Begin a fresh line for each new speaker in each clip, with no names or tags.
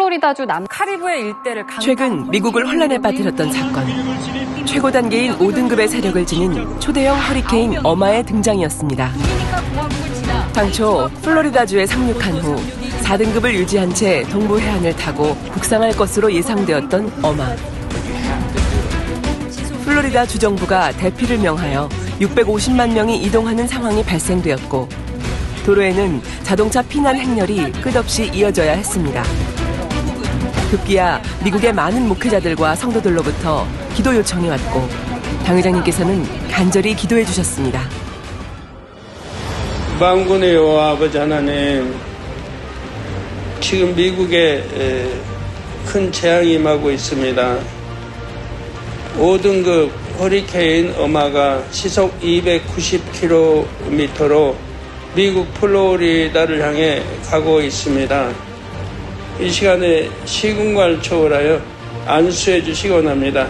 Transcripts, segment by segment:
플로리다주 남 카리브해 일대를
최근 미국을 혼란에 빠뜨렸던 사건. 최고 단계인 5등급의 세력을 지닌 초대형 허리케인 어마의 등장이었습니다. 당초 플로리다주에 상륙한 후 4등급을 유지한 채 동부 해안을 타고 북상할 것으로 예상되었던 어마. 플로리다 주정부가 대피를 명하여 650만 명이 이동하는 상황이 발생되었고 도로에는 자동차 피난 행렬이 끝없이 이어져야 했습니다. 급기야 미국의 많은 목회자들과 성도들로부터 기도 요청이 왔고 당 회장님께서는 간절히 기도해 주셨습니다.
만군의 여호와 아버지 하나님, 지금 미국에 큰 재앙이 임하고 있습니다. 5등급 허리케인 어마가 시속 290km로 미국 플로리다를 향해 가고 있습니다. 이 시간에 시군과를 초월하여 안수해 주시기 원합니다.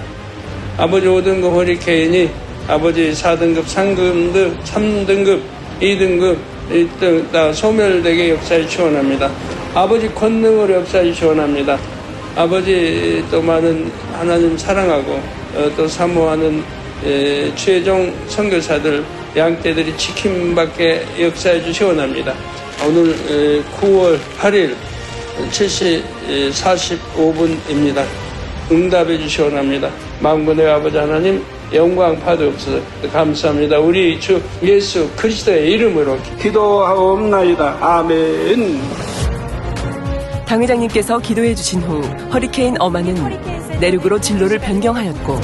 아버지 5등급 허리케인이 아버지 4등급, 3등급, 2등급, 1등 다 소멸되게 역사해 주시기 원합니다. 아버지 권능으로 역사해 주시기 원합니다. 아버지 또 많은 하나님 사랑하고 또 사모하는 최종 선교사들 양떼들이 지킴받게 역사해 주시기 원합니다. 오늘 9월 8일 7시 45분입니다. 응답해 주시기 원합니다. 만군의 아버지 하나님 영광 받으옵소서. 감사합니다. 우리 주 예수 그리스도의 이름으로 기도하옵나이다. 아멘.
당 회장님께서 기도해 주신 후 허리케인 어마는 내륙으로 진로를 변경하였고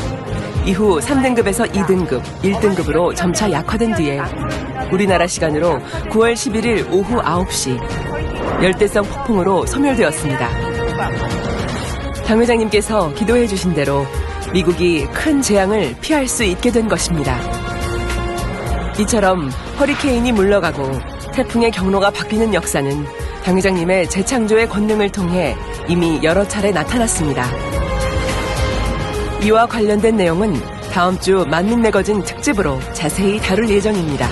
이후 3등급에서 2등급, 1등급으로 점차 약화된 뒤에 우리나라 시간으로 9월 11일 오후 9시 열대성 폭풍으로 소멸되었습니다. 당 회장님께서 기도해 주신 대로 미국이 큰 재앙을 피할 수 있게 된 것입니다. 이처럼 허리케인이 물러가고 태풍의 경로가 바뀌는 역사는 당 회장님의 재창조의 권능을 통해 이미 여러 차례 나타났습니다. 이와 관련된 내용은 다음 주 만민 매거진 특집으로 자세히 다룰 예정입니다.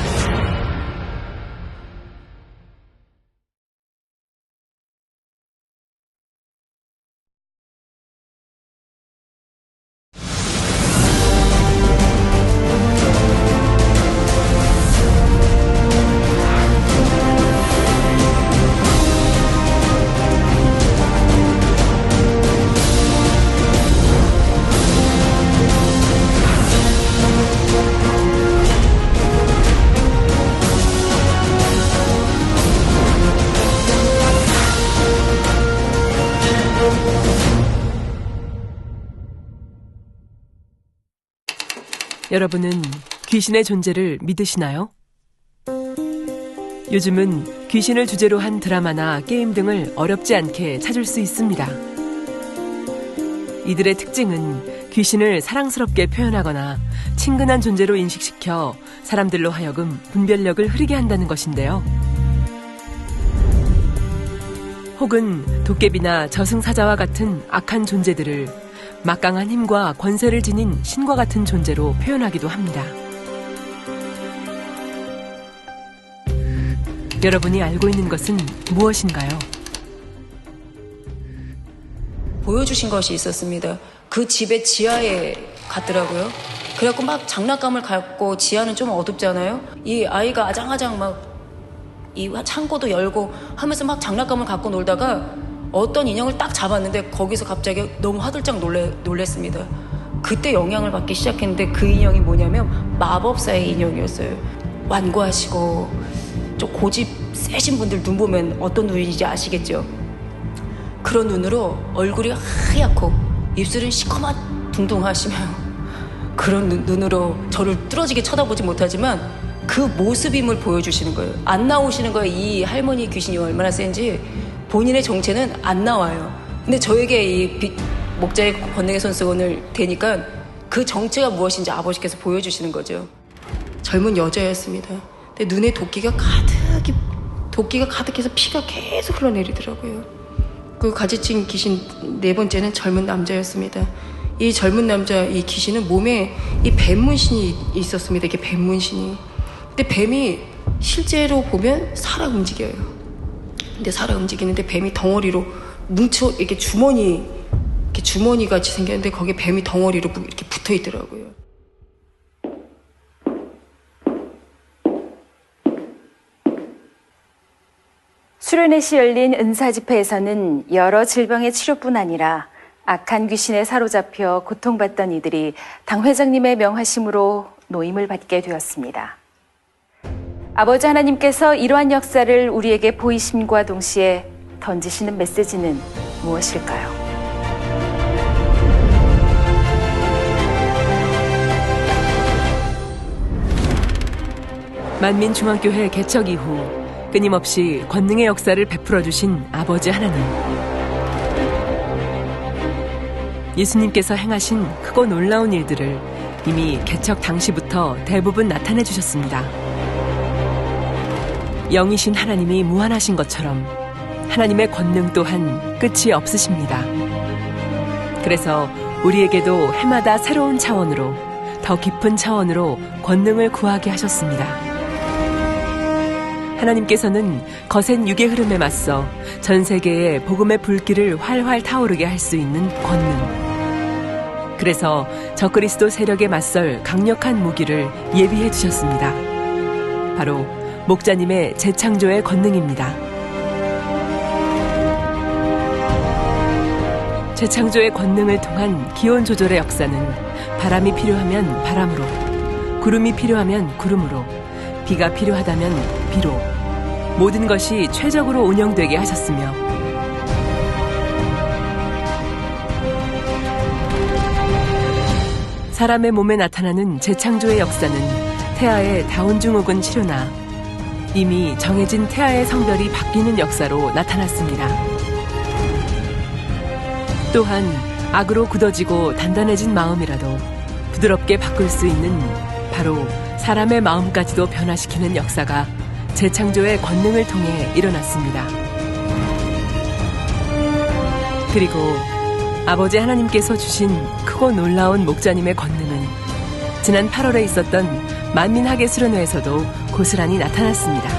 여러분은 귀신의 존재를 믿으시나요? 요즘은 귀신을 주제로 한 드라마나 게임 등을 어렵지 않게 찾을 수 있습니다. 이들의 특징은 귀신을 사랑스럽게 표현하거나 친근한 존재로 인식시켜 사람들로 하여금 분별력을 흐리게 한다는 것인데요. 혹은 도깨비나 저승사자와 같은 악한 존재들을 막강한 힘과 권세를 지닌 신과 같은 존재로 표현하기도 합니다. 여러분이 알고 있는 것은 무엇인가요?
보여주신 것이 있었습니다. 그 집의 지하에 갔더라고요. 그래갖고 막 장난감을 갖고, 지하는 좀 어둡잖아요. 이 아이가 아장아장 막 이 창고도 열고 하면서 막 장난감을 갖고 놀다가 어떤 인형을 딱 잡았는데 거기서 갑자기 너무 화들짝 놀랬습니다. 그때 영향을 받기 시작했는데 그 인형이 뭐냐면 마법사의 인형이었어요. 완고하시고 좀 고집 세신 분들 눈 보면 어떤 눈인지 아시겠죠? 그런 눈으로 얼굴이 하얗고 입술은 시커멓 둥둥하시며 그런 눈으로 저를 뚫어지게 쳐다보지 못하지만 그 모습임을 보여주시는 거예요. 안 나오시는 거예요. 이 할머니 귀신이 얼마나 센지. 본인의 정체는 안 나와요. 근데 저에게 이 목자의 권능의 손수건을 대니까 그 정체가 무엇인지 아버지께서 보여주시는 거죠. 젊은 여자였습니다. 근데 눈에 도끼가 가득해서 피가 계속 흘러내리더라고요. 그 가지친 귀신 네 번째는 젊은 남자였습니다. 이 젊은 남자, 이 귀신은 몸에 이 뱀 문신이 있었습니다. 이게 뱀 문신이. 근데 뱀이 실제로 보면 살아 움직여요. 근데 살아 움직이는데 뱀이 덩어리로 뭉쳐 이렇게 주머니 같이 생겼는데 거기에 뱀이 덩어리로 이렇게 붙어 있더라고요.
수련회시 열린 은사집회에서는 여러 질병의 치료뿐 아니라 악한 귀신에 사로잡혀 고통받던 이들이 당 회장님의 명하심으로 노임을 받게 되었습니다. 아버지 하나님께서 이러한 역사를 우리에게 보이심과 동시에 던지시는 메시지는 무엇일까요?
만민중앙교회 개척 이후 끊임없이 권능의 역사를 베풀어 주신 아버지 하나님. 예수님께서 행하신 크고 놀라운 일들을 이미 개척 당시부터 대부분 나타내 주셨습니다. 영이신 하나님이 무한하신 것처럼 하나님의 권능 또한 끝이 없으십니다. 그래서 우리에게도 해마다 새로운 차원으로, 더 깊은 차원으로 권능을 구하게 하셨습니다. 하나님께서는 거센 육의 흐름에 맞서 전 세계에 복음의 불길을 활활 타오르게 할 수 있는 권능. 그래서 적그리스도 세력에 맞설 강력한 무기를 예비해 주셨습니다. 바로 목자님의 재창조의 권능입니다. 재창조의 권능을 통한 기온 조절의 역사는 바람이 필요하면 바람으로, 구름이 필요하면 구름으로, 비가 필요하다면 비로 모든 것이 최적으로 운영되게 하셨으며 사람의 몸에 나타나는 재창조의 역사는 태아의 다운증후군 치료나 이미 정해진 태아의 성별이 바뀌는 역사로 나타났습니다. 또한 악으로 굳어지고 단단해진 마음이라도 부드럽게 바꿀 수 있는 바로 사람의 마음까지도 변화시키는 역사가 재창조의 권능을 통해 일어났습니다. 그리고 아버지 하나님께서 주신 크고 놀라운 목자님의 권능은 지난 8월에 있었던 만민학예 수련회에서도 고스란히 나타났습니다.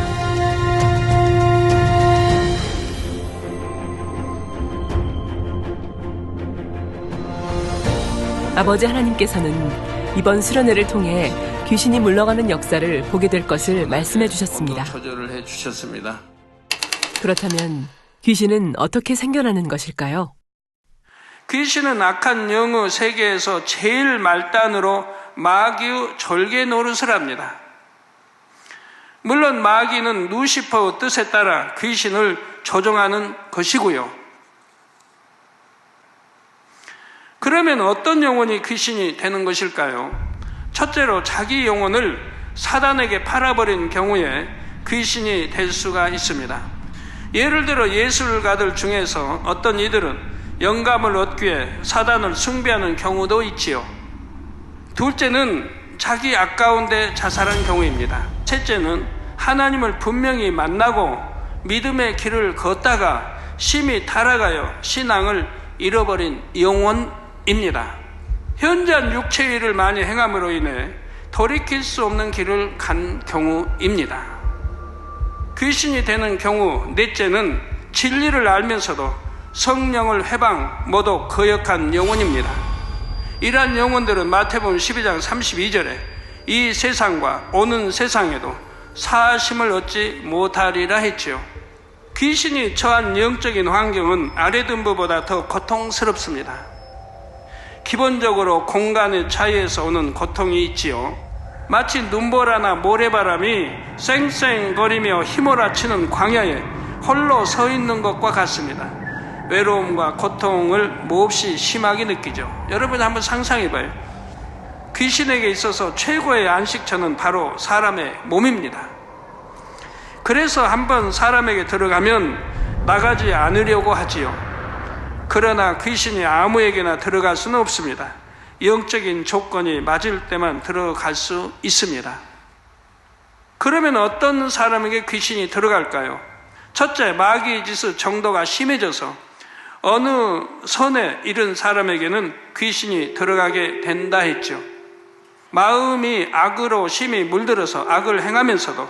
아버지 하나님께서는 이번 수련회를 통해 귀신이 물러가는 역사를 보게 될 것을 말씀해 주셨습니다.
조절을 해 주셨습니다.
그렇다면 귀신은 어떻게 생겨나는 것일까요?
귀신은 악한 영의 세계에서 제일 말단으로 마귀의 절개 노릇을 합니다. 물론 마귀는 루시퍼의 뜻에 따라 귀신을 조종하는 것이고요. 그러면 어떤 영혼이 귀신이 되는 것일까요? 첫째로 자기 영혼을 사단에게 팔아버린 경우에 귀신이 될 수가 있습니다. 예를 들어 예술가들 중에서 어떤 이들은 영감을 얻기 위해 사단을 숭배하는 경우도 있지요. 둘째는 자기 아까운데 자살한 경우입니다. 셋째는 하나님을 분명히 만나고 믿음의 길을 걷다가 심히 타락하여 신앙을 잃어버린 영혼입니다. 현저한 육체의 일을 많이 행함으로 인해 돌이킬 수 없는 길을 간 경우입니다. 귀신이 되는 경우 넷째는 진리를 알면서도 성령을 회방, 모독, 거역한 영혼입니다. 이러한 영혼들은 마태복음 12장 32절에 이 세상과 오는 세상에도 사심을 얻지 못하리라 했지요. 귀신이 처한 영적인 환경은 아래등부보다 더 고통스럽습니다. 기본적으로 공간의 차이에서 오는 고통이 있지요. 마치 눈보라나 모래바람이 쌩쌩거리며 휘몰아치는 광야에 홀로 서 있는 것과 같습니다. 외로움과 고통을 몹시 심하게 느끼죠. 여러분 한번 상상해봐요. 귀신에게 있어서 최고의 안식처는 바로 사람의 몸입니다. 그래서 한번 사람에게 들어가면 나가지 않으려고 하지요. 그러나 귀신이 아무에게나 들어갈 수는 없습니다. 영적인 조건이 맞을 때만 들어갈 수 있습니다. 그러면 어떤 사람에게 귀신이 들어갈까요? 첫째, 마귀의 짓의 정도가 심해져서 어느 선에 이른 사람에게는 귀신이 들어가게 된다 했죠. 마음이 악으로 심히 물들어서 악을 행하면서도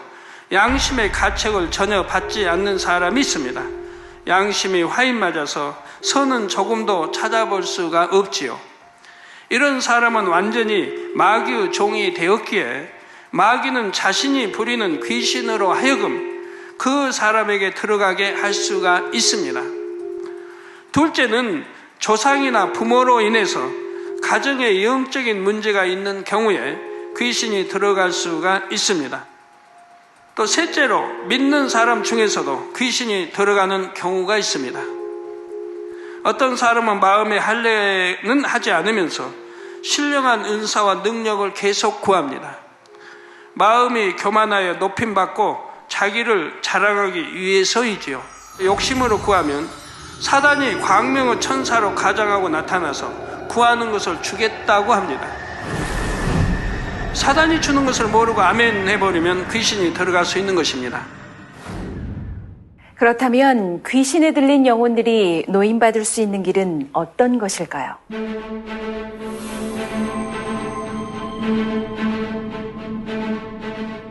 양심의 가책을 전혀 받지 않는 사람이 있습니다. 양심이 화인 맞아서 선은 조금도 찾아볼 수가 없지요. 이런 사람은 완전히 마귀의 종이 되었기에 마귀는 자신이 부리는 귀신으로 하여금 그 사람에게 들어가게 할 수가 있습니다. 둘째는 조상이나 부모로 인해서 가정에 영적인 문제가 있는 경우에 귀신이 들어갈 수가 있습니다. 또 셋째로 믿는 사람 중에서도 귀신이 들어가는 경우가 있습니다. 어떤 사람은 마음에 할례는 하지 않으면서 신령한 은사와 능력을 계속 구합니다. 마음이 교만하여 높임받고 자기를 자랑하기 위해서이지요. 욕심으로 구하면 사단이 광명의 천사로 가장하고 나타나서 구하는 것을 주겠다고 합니다. 사단이 주는 것을 모르고 아멘 해버리면 귀신이 들어갈 수 있는 것입니다.
그렇다면 귀신에 들린 영혼들이 노인받을 수 있는 길은 어떤 것일까요?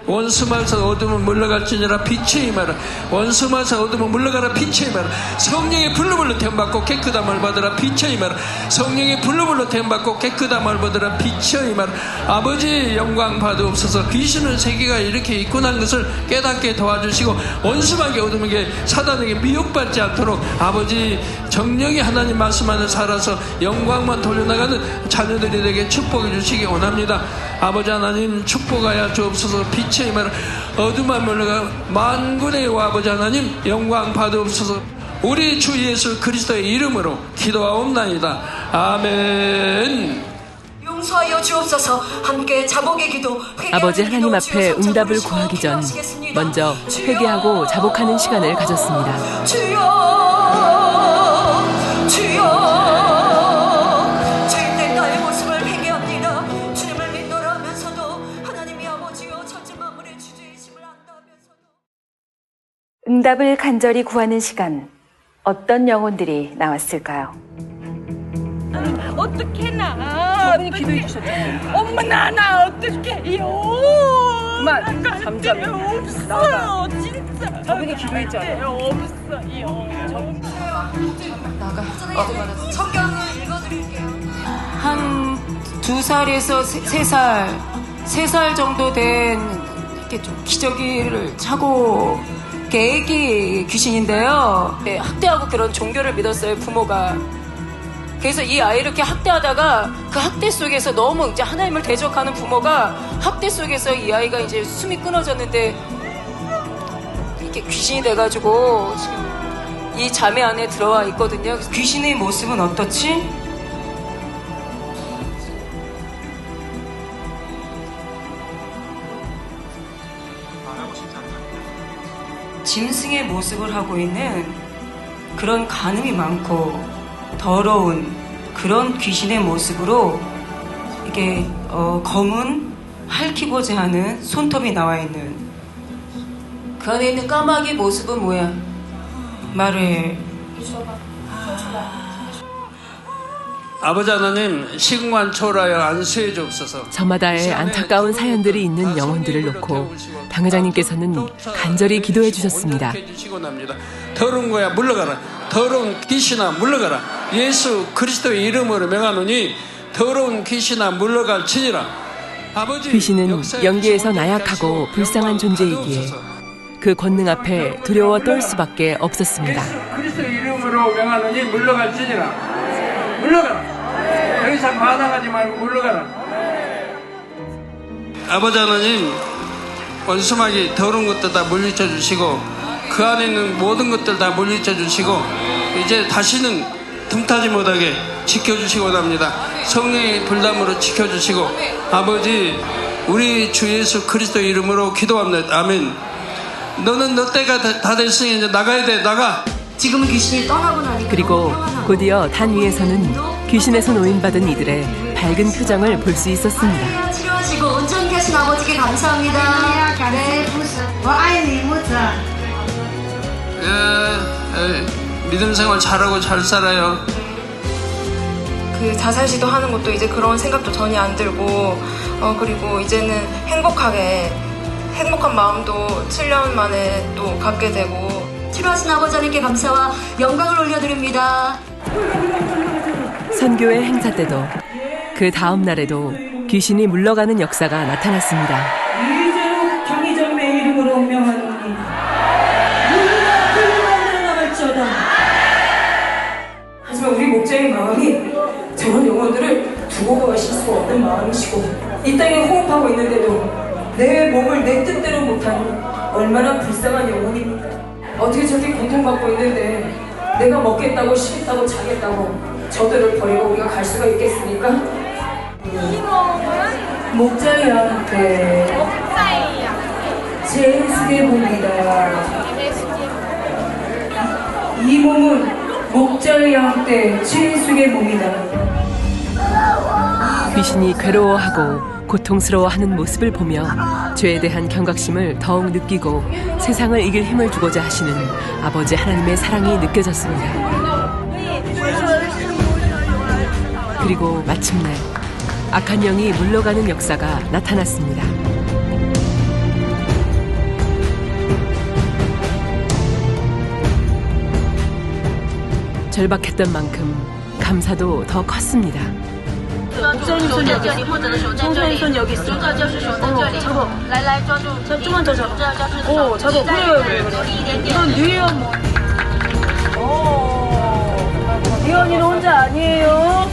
원수마서 어둠은 물러갈지니라 빛의 임하라. 원수마서 어둠은 물러가라 빛의 임하라. 성령의 불로불로 태움받고 깨끗함을 받으라 빛의 임하라. 성령의 불로불로 태움받고 깨끗함을 받으라 빛의 임하라. 아버지 영광 받으옵소서. 귀신은 세계가 이렇게 있구나 것을 깨닫게 도와주시고 원수마귀 어둠에게 사단에게 미혹받지 않도록 아버지 정령이 하나님 말씀 안에 살아서 영광만 돌려나가는 자녀들이 되게 축복해 주시기 원합니다. 아버지 하나님 축복하여 주옵소서. 빛의 임하라. 어둠만 물러가 만군의 여호와 아버지 하나님 영광 받으옵소서. 우리 주 예수 그리스도의 이름으로 기도하옵나이다. 아멘.
용서하여 주옵소서. 함께 자복의 기도.
아버지 하나님 앞에 응답을 구하기 전 먼저 회개하고 자복하는 시간을 가졌습니다.
주여 주여 죄인된 나의 모습을 회개합니다. 주님을 믿노라 하면서도 하나님이 아버지여 천지 만물의 주주이심을 안다면서도
응답을 간절히 구하는 시간, 어떤 영혼들이 나왔을까요?
어떻게 나? 저분이 기도해 주셨잖아요. 엄마 나 어떻게 해요? 그만 잠잠해. 없어요 진짜. 저분이 기도했잖아요. 없어요.
성경을 읽어드릴게요.
한 2살에서 3살, 3살 정도 된 이렇게 좀 기저귀를 차고 애기 귀신인데요. 학대하고 그런 종교를 믿었어요, 부모가. 그래서 이 아이를 이렇게 학대하다가 그 학대 속에서 너무 이제 하나님을 대적하는 부모가 학대 속에서 이 아이가 이제 숨이 끊어졌는데 이게 귀신이 돼가지고 지금 이 자매 안에 들어와 있거든요. 귀신의 모습은 어떻지? 짐승의 모습을 하고 있는 그런 간음이 많고 더러운 그런 귀신의 모습으로 이게 검은 핥히고자 하는 손톱이 나와 있는 그 안에 있는 까마귀 모습은 뭐야? 말해.
아버지 하나님 시공간 초월하여 안수해 주옵소서.
저마다의 안타까운 사연들이 있는 영혼들을 놓고 당 회장님께서는 간절히 기도해 주셨습니다.
더러운 거야 물러가라. 더러운 귀신아 물러가라. 예수 그리스도의 이름으로 명하노니 더러운 귀신아 물러갈지니라. 아버지,
귀신은 연기에서 나약하고 불쌍한 존재이기에 그 권능 앞에 두려워 떨 수밖에 없었습니다.
예수 그리스도의 이름으로 명하노니 물러갈지니라. 물러가라. 더 이상 반항하지 말고 물러가라. 아버지 하나님 원수마귀 더러운 것들 다 물리쳐 주시고 그 안에 있는 모든 것들 다 물리쳐 주시고 이제 다시는 틈타지 못하게 지켜주시기 원합니다. 성령의 불담으로 지켜주시고 아버지 우리 주 예수 그리스도의 이름으로 기도합니다. 아멘. 너는 너 때가 다 됐으니 이제 나가야 돼. 나가.
지금은 귀신이 떠나고 나니까
그리고 곧이어 단 위에서는 귀신에서 노인받은 이들의 밝은 표정을 볼 수 있었습니다.
치료하시고 온전케 하신 아버지께 감사합니다. 네.
믿음 생활 잘하고 잘 살아요.
그 자살 시도하는 것도 이제 그런 생각도 전혀 안 들고 그리고 이제는 행복한 마음도 7년 만에 또 갖게 되고
치료하신 아버지 하나님께 감사와 영광을 올려드립니다.
선교회 행사 때도 그 다음 날에도 귀신이 물러가는 역사가 나타났습니다.
이제로 경희정의 이름으로 명하노니 누구나 그를 나갈지어다. 하지만 우리 목자의 마음이 저런 영혼들을 두고 가실 수 없는 마음이시고 이 땅에 호흡하고 있는데도 내 몸을 내 뜻대로 못하니 얼마나 불쌍한 영혼입니까? 어떻게 저렇게 고통받고 있는데 내가 먹겠다고 쉬겠다고 자겠다고 저들을 버리고 우리가 갈 수가 있겠습니까? 목자의 양떼 제수의 몸이다. 이 몸은 목자의 양떼 제수의 몸이다.
귀신이 괴로워하고 고통스러워하는 모습을 보며 죄에 대한 경각심을 더욱 느끼고 세상을 이길 힘을 주고자 하시는 아버지 하나님의 사랑이 느껴졌습니다. 그리고 마침내 악한 영이 물러가는 역사가 나타났습니다. 절박했던 만큼 감사도 더 컸습니다.
목사님 손 여기 있어. 목사님 손 여기 있어. 잡아. 좀만 더 잡아. 잡아. 그래. 이건 뉘에요 뭐. 이 언니는 혼자 아니에요.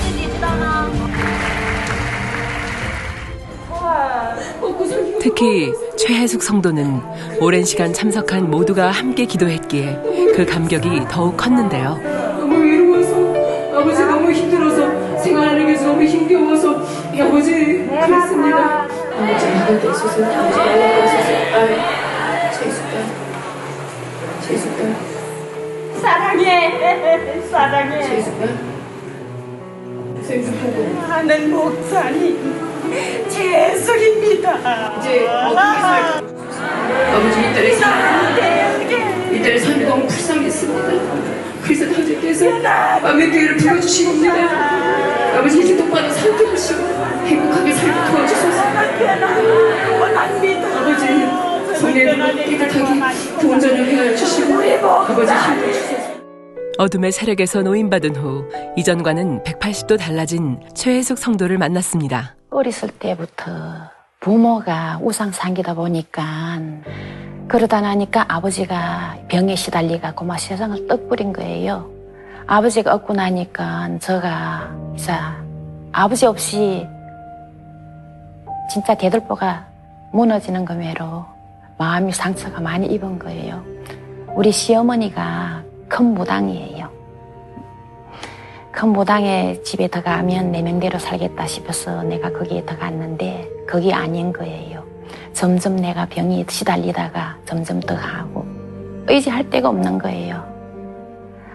특히 최혜숙 성도는 오랜 시간 참석한 모두가 함께 기도했기에 그 감격이 더욱 컸는데요.
너무 외로워서 아버지 너무 힘들어서 생활하는 게 너무 힘겨워서 아버지 그랬습니다. 아버지 하늘에 있어서 아버지 연락을 있어서 제수가
사랑해.
제수가
하는 목사님 재숙입니다.
이제 아버지 이달의 삶이 너무 불쌍했습니다. 그래서 아버지께서 마음의 교회를 불러주시옵니다. 아버지 이제 똑바로 살펴보시고 행복하게 살게 도와주소서.
원합니다.
아버지 성례를 깨끗하게 좋은 저녁 행하여 주시고 아버지 힘을 주소서.
어둠의 세력에서 노인받은 후 이전과는 180도 달라진 최혜숙 성도를 만났습니다.
어렸을 때부터 부모가 우상상기다 보니까 그러다 나니까 아버지가 병에 시달리가 막 세상을 떡부린 거예요. 아버지가 없고 나니까 제가 아버지 없이 진짜 대들보가 무너지는 거매로 마음이 상처가 많이 입은 거예요. 우리 시어머니가 큰 무당이에요. 큰 무당의 집에 들어가면 내 명대로 살겠다 싶어서 내가 거기에 들어갔는데 그게 아닌 거예요. 점점 내가 병이 시달리다가 점점 더 하고 의지할 데가 없는 거예요.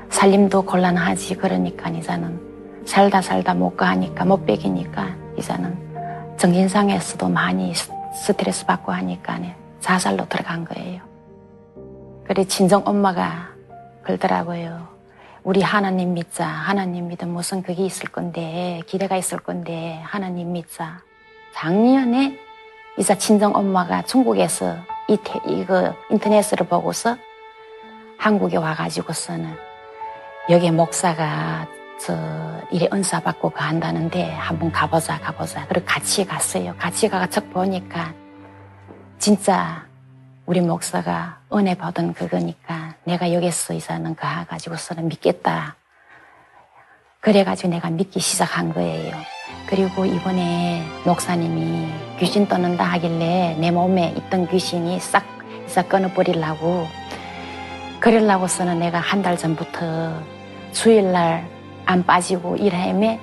살림도 곤란하지. 그러니까 이제는 살다 못 가니까 못 배기니까 이제는 정신상에서도 많이 스트레스 받고 하니까 자살로 들어간 거예요. 그래 친정 엄마가 그러더라고요. 우리 하나님 믿자. 하나님 믿으면 무슨 그게 있을 건데 기대가 있을 건데 하나님 믿자. 작년에 이제 친정 엄마가 중국에서 이거 인터넷으로 보고서 한국에 와가지고서는 여기 목사가 이래 은사 받고 간다는데 한번 가보자. 그리고 같이 갔어요. 같이 가서 척 보니까 진짜 우리 목사가 은혜 받은 그거니까 내가 여기서 이사는 가가지고서는 믿겠다. 그래가지고 내가 믿기 시작한 거예요. 그리고 이번에 목사님이 귀신 떠난다 하길래 내 몸에 있던 귀신이 싹 이사 끊어버리려고 그러려고서는 내가 한 달 전부터 주일날 안 빠지고 일하며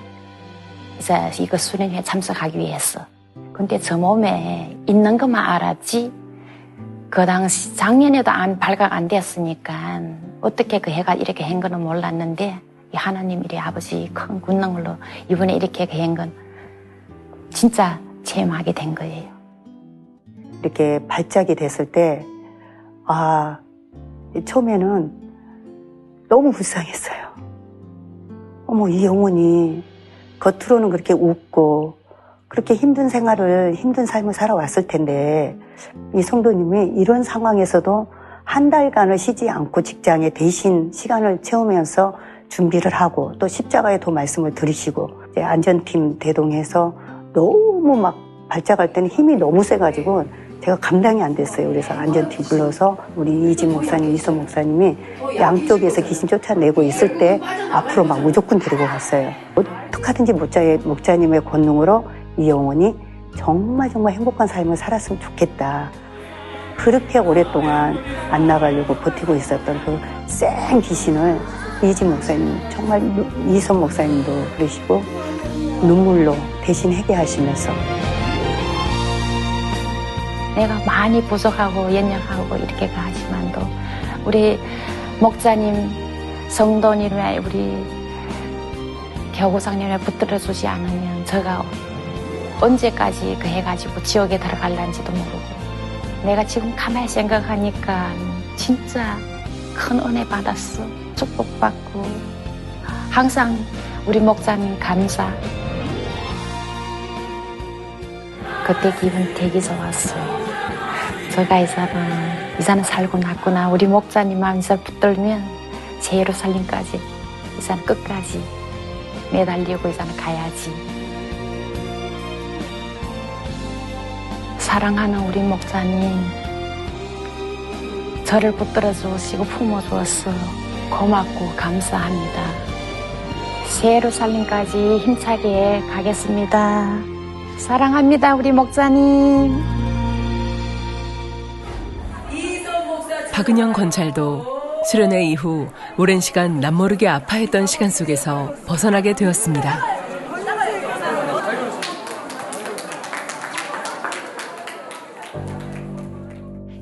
이제 이거 수련회에 참석하기 위해서. 근데 저 몸에 있는 것만 알았지 그 당시 작년에도 발각 안 됐으니까 어떻게 그 해가 이렇게 한 거는 몰랐는데 이 하나님 이래 아버지 큰 권능으로 이번에 이렇게 한 건 진짜 체험하게 된 거예요.
이렇게 발작이 됐을 때 처음에는 너무 불쌍했어요. 어머 이 영혼이 겉으로는 그렇게 웃고 그렇게 힘든 삶을 살아왔을 텐데 이 성도님이 이런 상황에서도 한 달간을 쉬지 않고 직장에 대신 시간을 채우면서 준비를 하고 또 십자가의 도 말씀을 들으시고 이제 안전팀 대동해서 너무 막 발작할 때는 힘이 너무 세가지고 제가 감당이 안 됐어요. 그래서 안전팀 불러서 우리 이진 목사님, 이선 목사님이 양쪽에서 귀신 쫓아내고 있을 때 앞으로 막 무조건 데리고 갔어요. 어떡하든지 목자님의 권능으로 이 영혼이 정말 행복한 삶을 살았으면 좋겠다. 그렇게 오랫동안 안 나가려고 버티고 있었던 그 센 귀신을 이진 목사님, 정말 이선 목사님도 그러시고 눈물로 대신 회개하시면서
내가 많이 부족하고 연약하고 이렇게 하지만도 우리 목자님, 성도님의 우리 교구상님을 붙들어주지 않으면 제가 언제까지 그 해가지고 지옥에 들어갈란지도 모르고 내가 지금 가만히 생각하니까 진짜 큰 은혜 받았어. 축복받고 항상 우리 목자님 감사. 그때 기분 되게 좋았어요. 제가 이사는 살고 났구나. 우리 목자님 마음에서 붙들면 예루살렘까지 이사는 끝까지 매달리고 이사는 가야지. 사랑하는 우리 목자님, 저를 붙들어 주시고 품어 주었어요. 고맙고 감사합니다. 예루살렘까지 힘차게 가겠습니다. 사랑합니다, 우리 목자님.
박은영 권찰도 수련회 이후 오랜 시간 남모르게 아파했던 시간 속에서 벗어나게 되었습니다.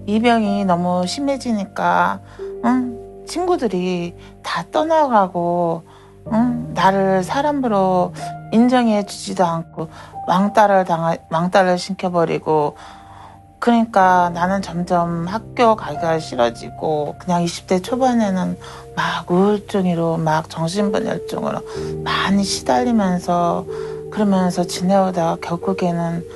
이 병이 너무 심해지니까 친구들이 다 떠나가고 나를 사람으로 인정해 주지도 않고 왕따를 시켜버리고 그러니까 나는 점점 학교 가기가 싫어지고 그냥 20대 초반에는 막 우울증으로 막 정신분열증으로 많이 시달리면서 그러면서 지내오다가 결국에는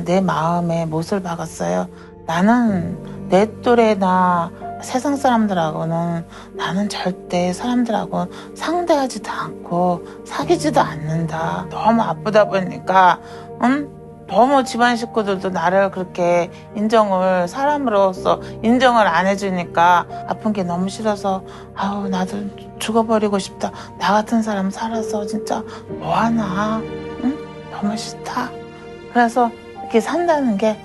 내 마음에 못을 박았어요. 나는 내 또래나 세상 사람들하고는 나는 절대 사람들하고 상대하지도 않고 사귀지도 않는다. 너무 아프다 보니까 너무 집안 식구들도 나를 그렇게 사람으로서 인정을 안 해주니까 아픈 게 너무 싫어서 아우 나도 죽어버리고 싶다. 나 같은 사람 살아서 진짜 뭐하나 너무 싫다. 그래서 이렇게 산다는 게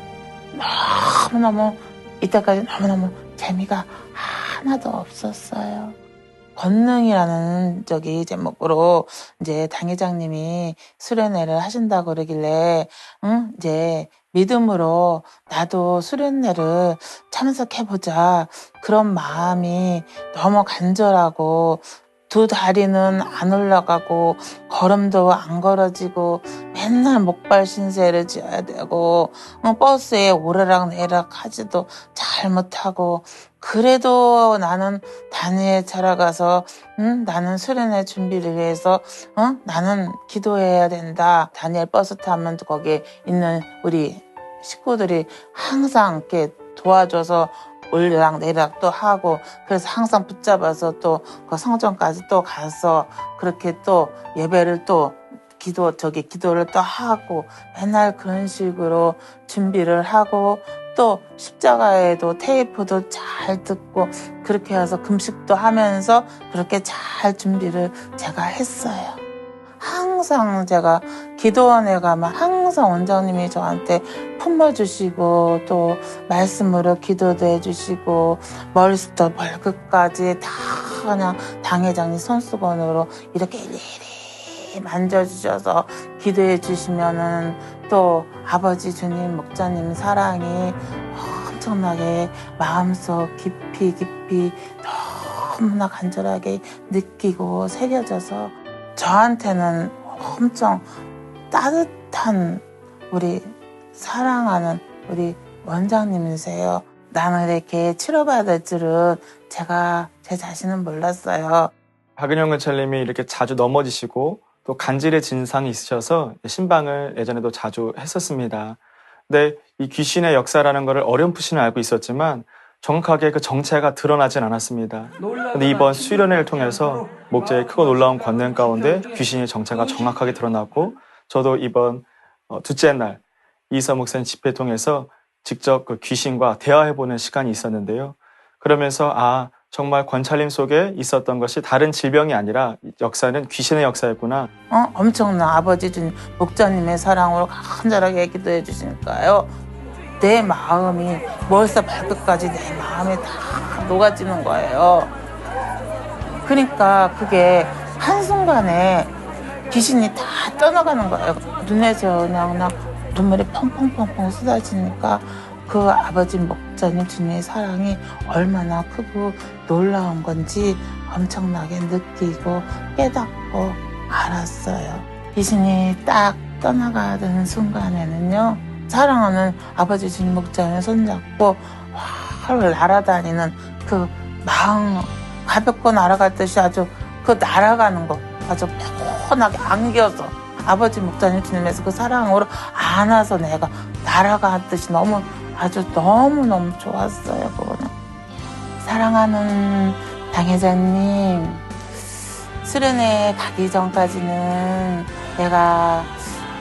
너무너무 이때까지 너무너무 재미가 하나도 없었어요. 권능이라는 제목으로 이제 당회장님이 수련회를 하신다고 그러길래 이제 믿음으로 나도 수련회를 참석해보자 그런 마음이 너무 간절하고 두 다리는 안 올라가고 걸음도 안 걸어지고 맨날 목발 신세를 지어야 되고 버스에 오르락내리락 하지도 잘 못하고 그래도 나는 단위에 찾아가서 나는 수련회 준비를 위해서 나는 기도해야 된다. 다니엘 버스 타면 거기에 있는 우리 식구들이 항상 이렇게 도와줘서 올락내리락 또 하고 그래서 항상 붙잡아서 또 그 성전까지 또 가서 그렇게 또 예배를 또 기도를 또 하고 맨날 그런 식으로 준비를 하고 또 십자가에도 테이프도 잘 듣고 그렇게 해서 금식도 하면서 그렇게 잘 준비를 제가 했어요. 항상 제가 기도원에 가면 항상 원장님이 저한테 품어주시고 또 말씀으로 기도도 해주시고 머리부터 발끝까지 다 그냥 당회장님 손수건으로 이렇게 일일이 만져주셔서 기도해 주시면은 또 아버지 주님 목자님 사랑이 엄청나게 마음속 깊이 너무나 간절하게 느끼고 새겨져서 저한테는 엄청 따뜻한 우리 사랑하는 우리 원장님이세요. 나는 이렇게 치료받을 줄은 제가 제 자신은 몰랐어요.
박은영 권찰님이 이렇게 자주 넘어지시고 또 간질의 증상이 있으셔서 신방을 예전에도 자주 했었습니다. 근데 이 귀신의 역사라는 것을 어렴풋이는 알고 있었지만 정확하게 그 정체가 드러나진 않았습니다. 근데 이번 수련회를 통해서 목자의 크고 놀라운 권능 가운데 귀신의 정체가 정확하게 드러났고, 저도 이번 둘째 날 이사 목사님 집회 통해서 직접 그 귀신과 대화해보는 시간이 있었는데요. 그러면서 정말 권찰림 속에 있었던 것이 다른 질병이 아니라 역사는 귀신의 역사였구나.
엄청난 아버지 준 목자님의 사랑으로 간절하게 기도해 주시니까요. 내 마음이 머리부터 발끝까지 내 마음에 다 녹아지는 거예요. 그러니까 그게 한순간에 귀신이 다 떠나가는 거예요. 눈에서 그냥 눈물이 펑펑펑펑 쏟아지니까 그 아버지 목자님 주님의 사랑이 얼마나 크고 놀라운 건지 엄청나게 느끼고 깨닫고 알았어요. 귀신이 딱 떠나가는 순간에는요, 사랑하는 아버지 주님 목자님 손잡고 활 날아다니는 그 마음 가볍고 날아갈 듯이 아주 그 날아가는 거 아주 편하게 안겨서 아버지 목자님 주님에서 그 사랑으로 안아서 내가 날아가듯이 너무너무 좋았어요. 그거는. 사랑하는 당회장님, 수련회 가기 전까지는 내가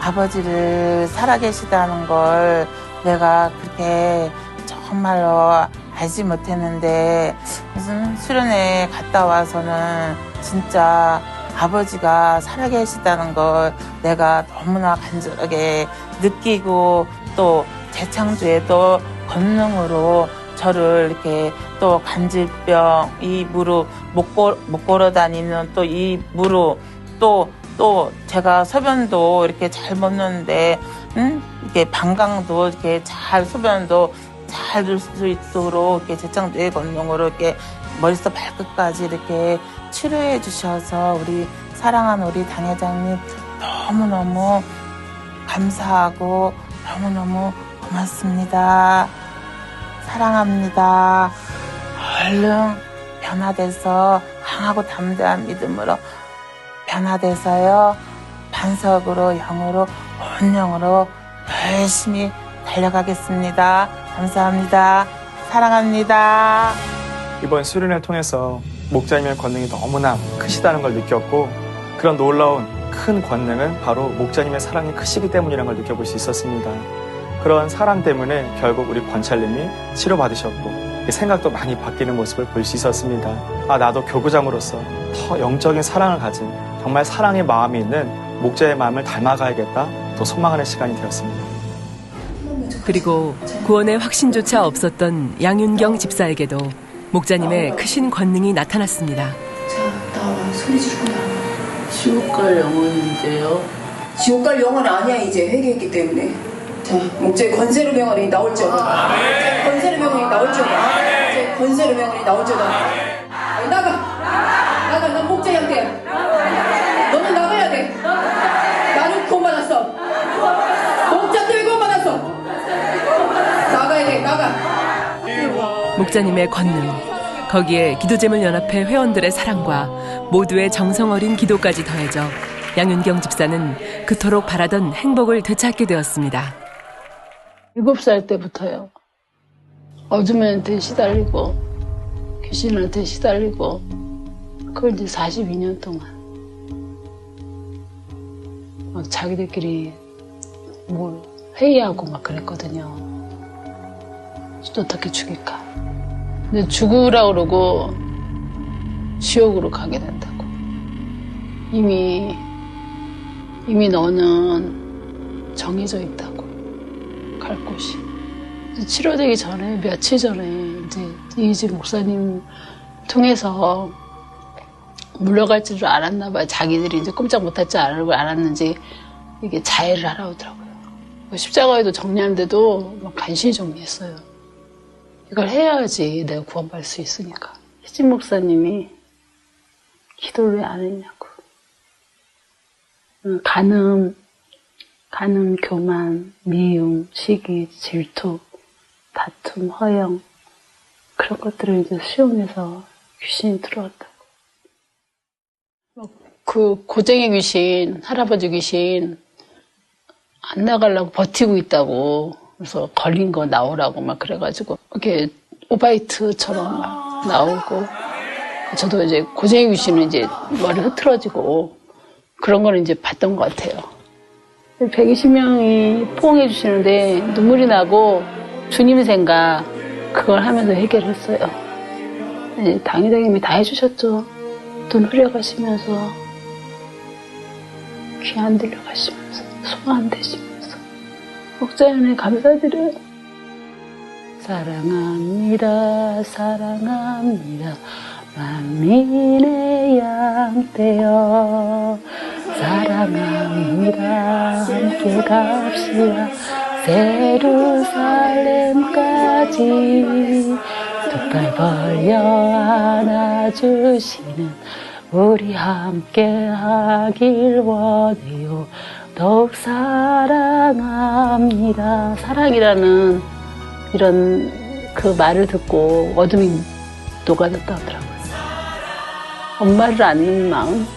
아버지를 살아계시다는 걸 내가 그렇게 정말로 알지 못했는데, 무슨 수련회 갔다 와서는 진짜 아버지가 살아계시다는 걸 내가 너무나 간절하게 느끼고, 또 재창조에도 권능으로 저를 이렇게 또 간질병, 이 무릎 못 걸어 다니는 또 이 무릎, 또 제가 소변도 이렇게 잘 먹는데, 이렇게 방광도 이렇게 잘 소변도 잘 들 수 있도록 이렇게 재창조의 권능으로 이렇게 머리부터 발끝까지 이렇게 치료해 주셔서 우리 사랑하는 우리 당회장님 너무너무 감사하고 너무너무 고맙습니다. 사랑합니다. 얼른 변화돼서 강하고 담대한 믿음으로 변화돼서요, 반석으로 영으로 온 영으로 열심히 달려가겠습니다. 감사합니다. 사랑합니다.
이번 수련회를 통해서 목자님의 권능이 너무나 크시다는 걸 느꼈고, 그런 놀라운 큰 권능은 바로 목자님의 사랑이 크시기 때문이라는 걸 느껴볼 수 있었습니다. 그런 사랑 때문에 결국 우리 권찰님이 치료받으셨고, 생각도 많이 바뀌는 모습을 볼 수 있었습니다. 나도 교구장으로서 더 영적인 사랑을 가진, 정말 사랑의 마음이 있는 목자의 마음을 닮아가야겠다, 또 소망하는 시간이 되었습니다.
그리고 구원의 확신조차 없었던 양윤경 집사에게도 목자님의 크신 권능이 나타났습니다.
자, 나와. 소리 지르고 나와.
지옥 갈 영혼인데요.
지옥 갈 영혼 아니야, 이제 회개했기 때문에. 자, 목자의 권세로 명하니 나올지어다. 권세로 명하니 나올지어다. 이제 권세로 명하니 나올지어다. 나가. 난 목자 형태야. 너는 나가야 돼. 나는 구원받았어. 목자 때문에 구원받았어. 나가야 돼. 나가.
목자님의 권능, 거기에 기도제물연합회 회원들의 사랑과 모두의 정성 어린 기도까지 더해져 양윤경 집사는 그토록 바라던 행복을 되찾게 되었습니다.
7살 때부터요. 어둠한테 시달리고 귀신한테 시달리고, 그걸 이제 42년 동안 막 자기들끼리 뭘 회의하고 막 그랬거든요. 어떻게 죽일까. 근데 죽으라 그러고 지옥으로 가게 된다고. 이미 너는 정해져 있다고, 갈 곳이. 치료되기 전에, 며칠 전에 이제 이집 목사님 통해서 물러갈 줄 알았나 봐요. 자기들이 이제 꼼짝 못할 줄 알았는지 이게 자해를 하라고 하더라고요. 십자가에도 정리하는데도 막 간신히 정리했어요. 이걸 해야지 내가 구원받을 수 있으니까. 희진 목사님이 기도를 왜 안 했냐고. 간음, 교만, 미움, 시기, 질투, 다툼, 허영, 그런 것들을 이제 수용해서 귀신이 들어왔다고. 그 고쟁이 귀신, 할아버지 귀신 안 나가려고 버티고 있다고. 그래서 걸린 거 나오라고 막 그래가지고 이렇게 오바이트처럼 막 나오고, 저도 이제 고쟁이 귀신은 이제 머리 흐트러지고 그런 거는 이제 봤던 것 같아요. 120명이 포옹해 주시는데 눈물이 나고 주님 생각 그걸 하면서 해결했어요. 당회장님이 다 해주셨죠. 눈 흘려가시면서 귀 안 들려가시면서 손 안 대시면서 목자연에 감사드려요. 사랑합니다. 사랑합니다. 만민의 양떼여 사랑합니다. 함께 갑시다. 예루살렘까지 두 팔 벌려 안아주시는 우리 함께 하길 원해요. 더욱 사랑합니다. 사랑이라는 이런 그 말을 듣고 어둠이 녹아졌다 하더라고요. 엄마를 안는 마음.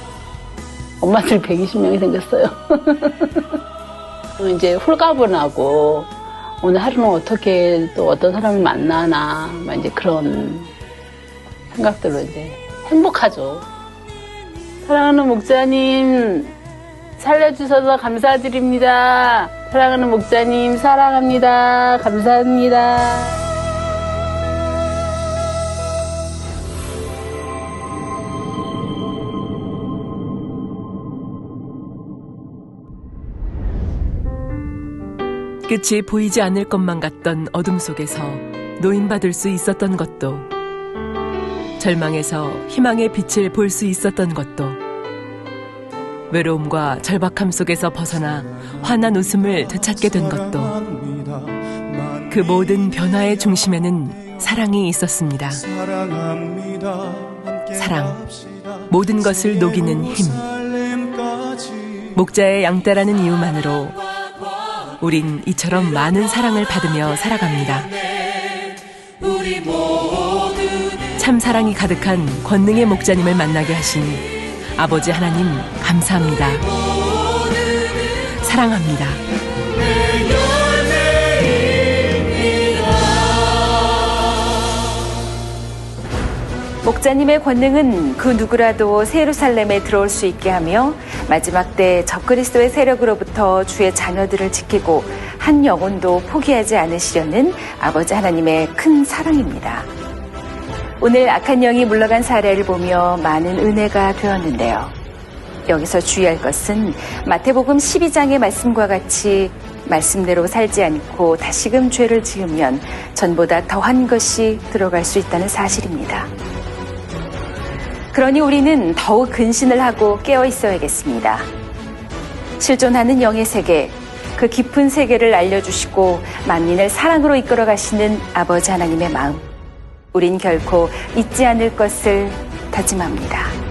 엄마들 120명이 생겼어요. 이제 홀가분 하고 오늘 하루는 어떻게 또 어떤 사람을 만나나 막 이제 그런 생각들로 이제 행복하죠. 사랑하는 목자님 살려주셔서 감사드립니다. 사랑하는 목자님 사랑합니다. 감사합니다.
끝이 보이지 않을 것만 같던 어둠 속에서 노인받을 수 있었던 것도, 절망에서 희망의 빛을 볼 수 있었던 것도, 외로움과 절박함 속에서 벗어나 환한 웃음을 되찾게 된 것도, 그 모든 변화의 중심에는 사랑이 있었습니다. 사랑, 모든 것을 녹이는 힘. 목자의 양떼라는 이유만으로 우린 이처럼 많은 사랑을 받으며 살아갑니다. 참 사랑이 가득한 권능의 목자님을 만나게 하신 아버지 하나님 감사합니다. 사랑합니다.
목자님의 권능은 그 누구라도 새 예루살렘에 들어올 수 있게 하며 마지막 때 적그리스도의 세력으로부터 주의 자녀들을 지키고 한 영혼도 포기하지 않으시려는 아버지 하나님의 큰 사랑입니다. 오늘 악한 영이 물러간 사례를 보며 많은 은혜가 되었는데요. 여기서 주의할 것은 마태복음 12장의 말씀과 같이 말씀대로 살지 않고 다시금 죄를 지으면 전보다 더한 것이 들어갈 수 있다는 사실입니다. 그러니 우리는 더욱 근신을 하고 깨어 있어야겠습니다. 실존하는 영의 세계, 그 깊은 세계를 알려주시고 만민을 사랑으로 이끌어 가시는 아버지 하나님의 마음, 우린 결코 잊지 않을 것을 다짐합니다.